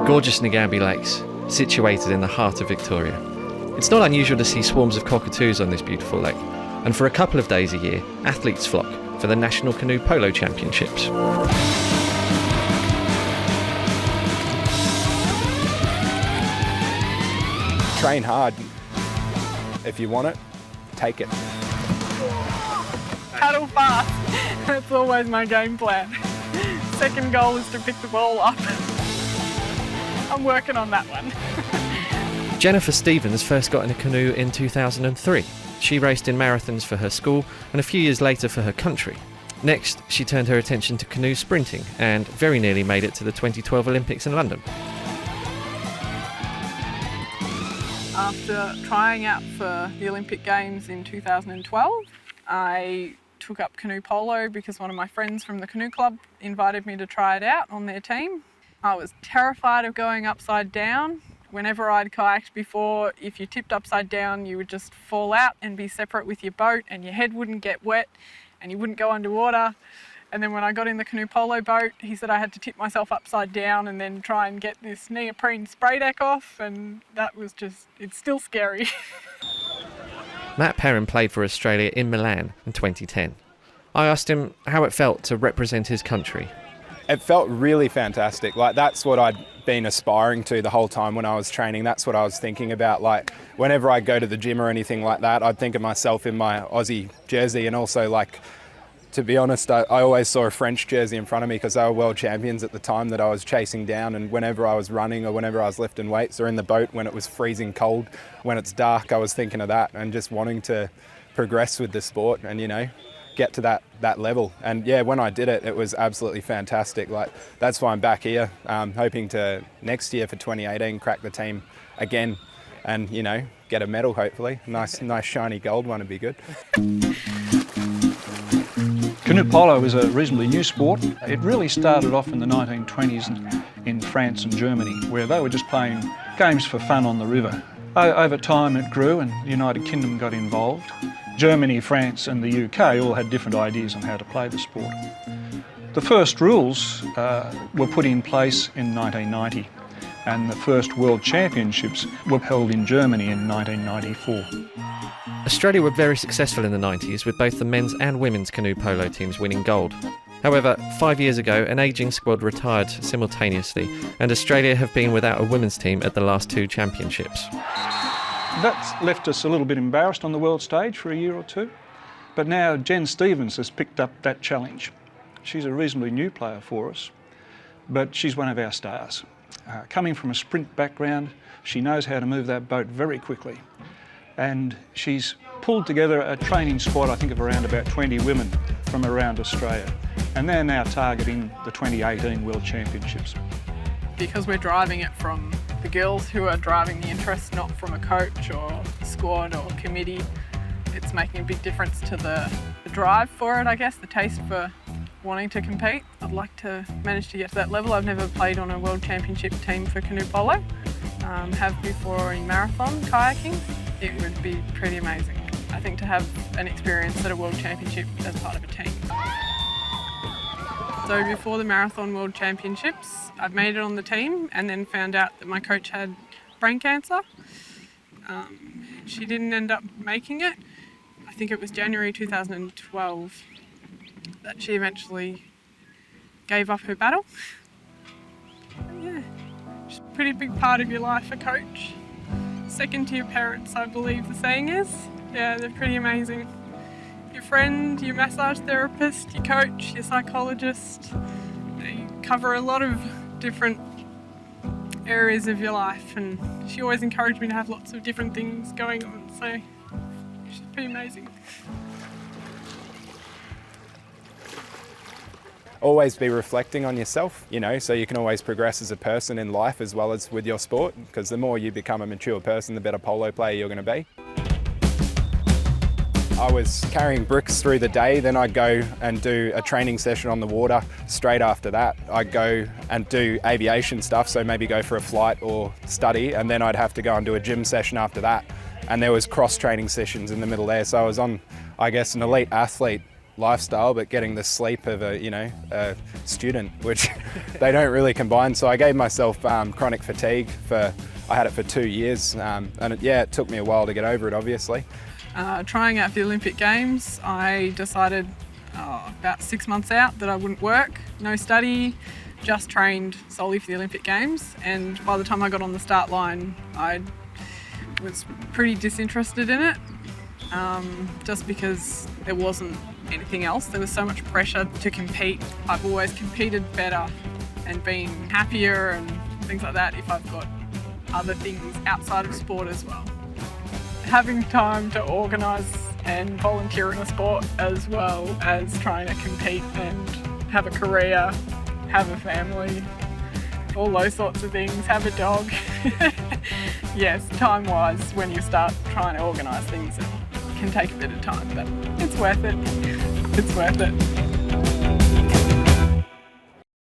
Gorgeous Ngambie Lakes, situated in the heart of Victoria. It's not unusual to see swarms of cockatoos on this beautiful lake, and for a couple of days a year, athletes flock for the National Canoe Polo Championships. Train hard. If you want it, take it. Paddle fast. That's always my game plan. Second goal is to pick the ball up. I'm working on that one. Jennifer Stevens first got in a canoe in 2003. She raced in marathons for her school and a few years later for her country. Next, she turned her attention to canoe sprinting and very nearly made it to the 2012 Olympics in London. After trying out for the Olympic Games in 2012, I took up canoe polo because one of my friends from the canoe club invited me to try it out on their team. I was terrified of going upside down. Whenever I'd kayaked before, if you tipped upside down, you would just fall out and be separate with your boat, and your head wouldn't get wet and you wouldn't go underwater. And then when I got in the canoe polo boat, he said I had to tip myself upside down and then try and get this neoprene spray deck off, and that was just, it's still scary. Matt Perrin played for Australia in Milan in 2010. I asked him how it felt to represent his country. It felt really fantastic. Like, that's what I'd been aspiring to the whole time when I was training. That's what I was thinking about. Like, whenever I go to the gym or anything like that, I'd think of myself in my Aussie jersey, and also, like, to be honest, I always saw a French jersey in front of me because they were world champions at the time that I was chasing down. And whenever I was running or whenever I was lifting weights or in the boat when it was freezing cold, when it's dark, I was thinking of that and just wanting to progress with the sport and, you know, get to that level. And yeah, when I did it, it was absolutely fantastic. Like, that's why I'm back here, hoping to next year for 2018 crack the team again and, you know, get a medal hopefully. Nice shiny gold one would be good. Canoe polo is a reasonably new sport. It really started off in the 1920s in France and Germany, where they were just playing games for fun on the river. Over time it grew and the United Kingdom got involved. Germany, France and the UK all had different ideas on how to play the sport. The first rules were put in place in 1990, and the first World Championships were held in Germany in 1994. Australia were very successful in the 90s, with both the men's and women's canoe polo teams winning gold. However, 5 years ago, an ageing squad retired simultaneously, and Australia have been without a women's team at the last two championships. That's left us a little bit embarrassed on the world stage for a year or two, but now Jen Stevens has picked up that challenge. She's a reasonably new player for us, but she's one of our stars. Coming from a sprint background, she knows how to move that boat very quickly. And she's pulled together a training squad, I think of around about 20 women from around Australia. And they're now targeting the 2018 World Championships. Because we're driving it from the girls who are driving the interest, not from a coach or squad or committee, it's making a big difference to the drive for it, I guess, the taste for wanting to compete. I'd like to manage to get to that level. I've never played on a World Championship team for canoe polo. Have before in marathon kayaking. It would be pretty amazing, I think, to have an experience at a World Championship as part of a team. So before the Marathon World Championships, I'd made it on the team and then found out that my coach had brain cancer. She didn't end up making it. I think it was January 2012 that she eventually gave up her battle. Yeah, it's a pretty big part of your life, a coach. Second to your parents, I believe the saying is. Yeah, they're pretty amazing. Your friend, your massage therapist, your coach, your psychologist. They cover a lot of different areas of your life, and she always encouraged me to have lots of different things going on, so she's pretty amazing. Always be reflecting on yourself, you know, so you can always progress as a person in life as well as with your sport, because the more you become a mature person, the better polo player you're going to be. I was carrying bricks through the day, then I'd go and do a training session on the water. Straight after that, I'd go and do aviation stuff, so maybe go for a flight or study, and then I'd have to go and do a gym session after that. And there was cross-training sessions in the middle there, so I was on, I guess, an elite athlete lifestyle, but getting the sleep of a student, which they don't really combine. So I gave myself chronic fatigue I had it for 2 years, and it took me a while to get over it, obviously. Trying out for the Olympic Games, I decided about 6 months out that I wouldn't work, no study, just trained solely for the Olympic Games. And by the time I got on the start line, I was pretty disinterested in it, just because there wasn't anything else. There was so much pressure to compete. I've always competed better and been happier and things like that if I've got other things outside of sport as well. Having time to organise and volunteer in a sport as well as trying to compete and have a career, have a family, all those sorts of things, have a dog. Yes, time-wise, when you start trying to organise things, it can take a bit of time, but it's worth it. It's worth it.